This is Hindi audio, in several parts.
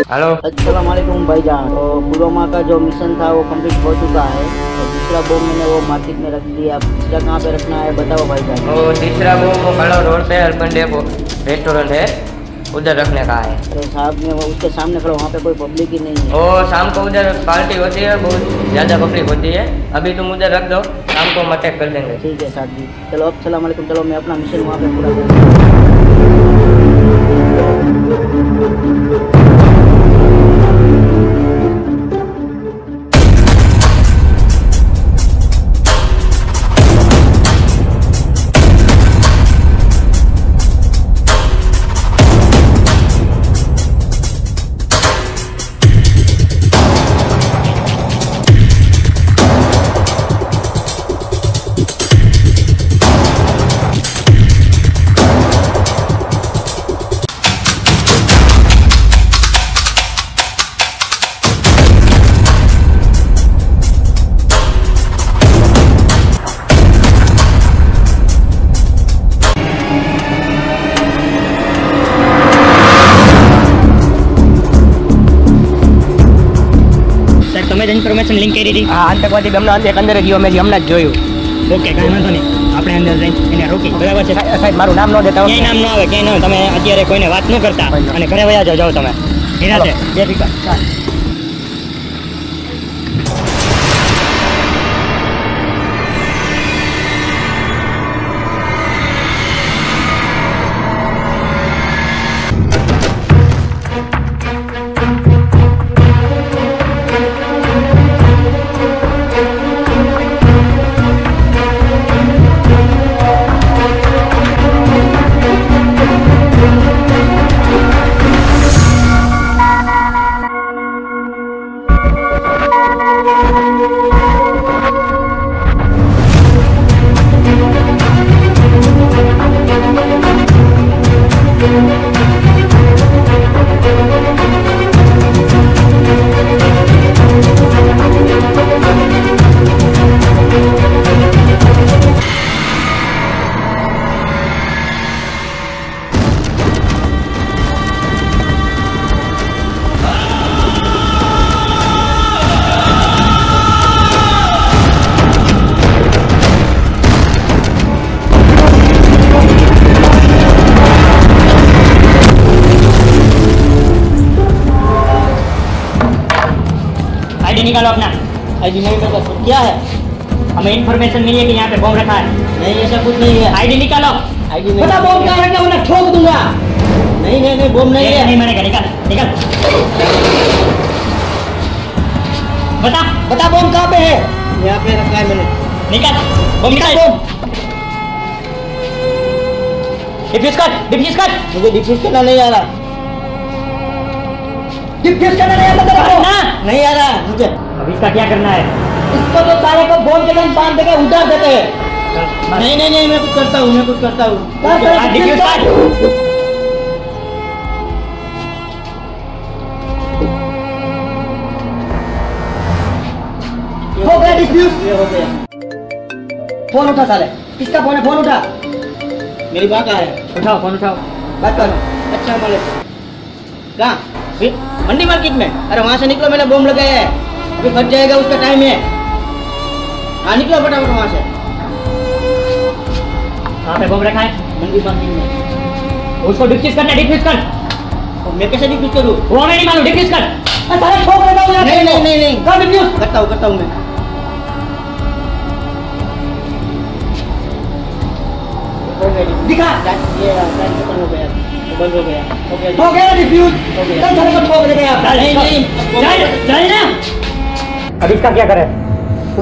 हेलो। अस्सलाम वालेकुम भाईजान। तो पुलवामा का जो मिशन था वो कंप्लीट हो चुका है। तो दूसरा बम मैंने वो मार्केट में रख दिया। तीसरा कहाँ पे रखना है बताओ भाईजान। वो तीसरा बम वो खड़ा रोड पे अर्बन डेपो रेस्टोरेंट है, उधर रखने का है। अरे साहब मैं उसके सामने खड़ा, वहाँ पे कोई पब्लिक ही नहीं है। वो शाम को उधर पार्टी होती है, बहुत ज़्यादा पब्लिक होती है। अभी तुम उधर रख दो, शाम को हम अटैक कर देंगे। ठीक है साहब जी, चलो अब अस्सलाम वालेकुम। चलो मैं अपना मिशन वहाँ पे पूरा कर તમે જ ઇન્ફોર્મેશન લિંક કરી હતી। હા, આતંકવાદી ગમનો એક અંદર ગયો, મેં હમણાં જ જોયું। ઓકે, કાંઈ વાંધો નહીં, આપણે અંદર જઈને એને રોકી બરાબર છે। સાહેબ મારું નામ ન દેતા, ક્યાંય નામ ન આવે, ક્યાંય ન આવે। તમે અત્યારે કોઈને વાત ન કરતા અને ઘરે વયા જાઓ તમે નિરાતે બેફિકર। आईडी निकालो अपना। आईडी नहीं मेरे पास। क्या है? हमें इन्फॉर्मेशन मिली है कि यहाँ पे बम रखा है। नहीं ऐसा कुछ नहीं है। आईडी निकालो। आईडी नहीं। बता बम कहाँ रखा, वरना ठोक दूंगा। नहीं नहीं नहीं बम नहीं है। नहीं मरेगा, निकाल निकाल। बता बता बम कहाँ पे है? यहाँ पे रखा है मैंने। निकाल बम, निकाल बम। डिफ्यूज कर। मुझे डिफ्यूज करना नहीं आ रहा। डिफ्यूज करना नहीं आता तेरे ना? नहीं आ रहा मुझे। अब इसका क्या करना है? इसको तो सारे को बम के टाइम बांध देकर उतार देते हैं। नहीं नहीं नहीं मैं कुछ करता हूँ, मैं कुछ करता हूँ। डिफ्यूज कर। हो गया डिफ्यूज। ये हो गया। फोन उठा साले। किसका फोन है? फोन उठा। मेरी बात है। उठाओ फोन, उठाओ। बात करो। अच्छा वालेकुम। कहाँ? मंडी मार्केट में। अरे वहाँ से निकलो, मैंने बम लगाया है, अभी फट जाएगा, उसका टाइम है। हाँ निकलो फटाफट वहाँ से। कहाँ पे बम रखा है? मंडी मार्केट में। उसको डिफ्यूज करना, डिफ्यूज कर। तो मैं कैसे डिफ्यूज करूँ? वो हमें नहीं मालूम, डिफ्यूज कर। सारे ठोक देता हूँ। नहीं नहीं नहीं नहीं कर डिफ्यूज। करता हूँ मैं। दिखा। ये खत्म हो गया, बंद हो गया। हो गया डिफ्यूज। हो गया। कल सारे को ठोक देते हैं आप। नहीं नहीं चल ना। अब इसका क्या करे?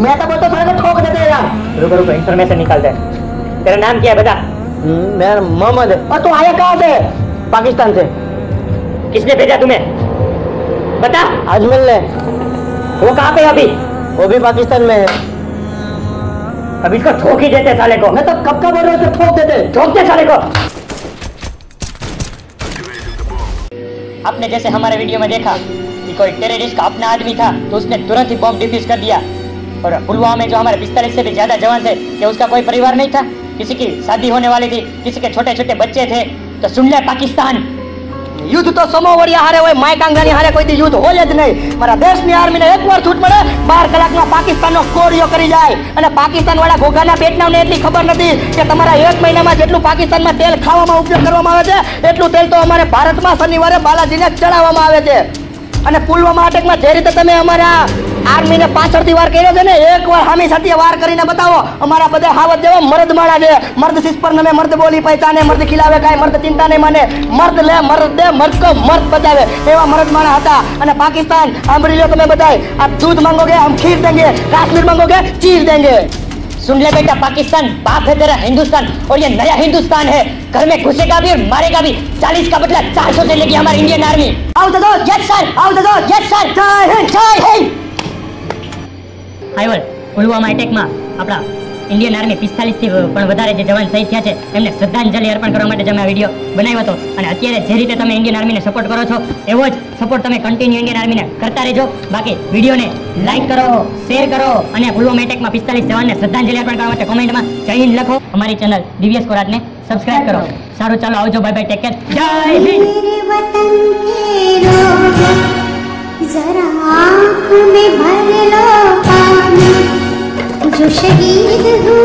मैं तो बोलता सारे को ठोक देते हैं यार। रुको रुको, इन्फॉर्मेशन निकालते हैं। तेरा नाम क्या है बता? मेरा मोहम्मद है। और तू आया कहाँ से? पाकिस्तान से। किसने भेजा तुम्हें बता? आज मिलने। वो कहाँ पे अभी? वो भी पाकिस्तान में है। अब इसको ठोक ही देते साले को। मैं तो कब का बोल रहा हूँ, ठोक देते। ठोक दे साले को। आपने जैसे हमारे वीडियो में देखा कि कोई टेररिस्ट का अपना आदमी था तो उसने तुरंत ही बॉम्ब डिफ्यूज कर दिया। और पुलवामा में जो हमारे 45 से भी ज्यादा जवान थे, क्या उसका कोई परिवार नहीं था? किसी की शादी होने वाली थी, किसी के छोटे छोटे बच्चे थे। तो सुन ले पाकिस्तान, યુદ્ધ તો સમોવડિયા હારે હોય, માયકાંગાની હારે કોઈ દી યુદ્ધ હોય જ નહીં. મારા દેશની આર્મીને એકવાર છૂટ મળે 12 કલાકમાં પાકિસ્તાનનો કોળિયો કરી જાય. અને પાકિસ્તાન વાળા ઘોઘાના પેટનાને એટલી ખબર નથી કે તમારા 1 મહિનામાં જેટલું પાકિસ્તાનમાં તેલ ખાવામાં ઉપયોગ કરવામાં આવે છે એટલું તેલ તો અમારે ભારતમાં શનિવારે બાલાજીને ચડાવવામાં આવે છે. અને પુલવામા અટેકમાં જે રીતે તમે અમારા આર્મીને પાછળથી વાર કર્યો છે ને, એકવાર હામી સાથે વાર કરીને બતાવો. અમારા બધા હાવત જેવા મર્દ માણા છે. મર્દ સિસ પર નમે મર્દ બોલી પહેચાને, મર્દ ખિલાવે કાંઈ મર્દ ચિંતા નહીં માને, મર્દ લે મર્દ દે મર્દ કો મર્દ બચાવે, એવા મર્દ માણા હતા. અને પાકિસ્તાન સાંભળી લો તમે બધાય, आप दूध मांगोगे हम खीर देंगे, कश्मीर मांगोगे चीर देंगे. सुन ले बेटा पाकिस्तान, बाप है तेरा हिंदुस्तान और ये नया हिंदुस्तान है. घर में घुसेगा भी और मारेगा भी. 40 का बदला 400 से लेगी हमारी इंडियन आर्मी. आओ दादा, यस सर, आओ दादा, यस सर. जय हिंद, जय हिंद. હાઈવલ પુલવામા એટેકમાં આપણા ઇન્ડિયન આર્મી 45 થી પણ વધારે જે જવાન શહીદ થયા છે એમને શ્રદ્ધાંજલિ અર્પણ કરવા માટે જ અમે આ વિડીયો બનાવ્યો હતો. અને અત્યારે જે રીતે તમે ઇન્ડિયન આર્મીને સપોર્ટ કરો છો એવો જ સપોર્ટ તમે કન્ટિન્યુ ઇન્ડિયન આર્મીને કરતા રહેજો. બાકી વિડીયોને લાઈક કરો, શેર કરો અને પુલવામા એટેકમાં 45 જવાનને શ્રદ્ધાંજલિ અર્પણ કરવા માટે કોમેન્ટમાં જય હિન્દ લખો. અમારી ચેનલ દિવ્યેશ કોરાટને સબસ્ક્રાઇબ કરો. સારું, ચાલો આવજો, બાય બાય, ટેક કેર, જય હિન્દ. जरा आँख में भर लो पानी, जो शहीद हुआ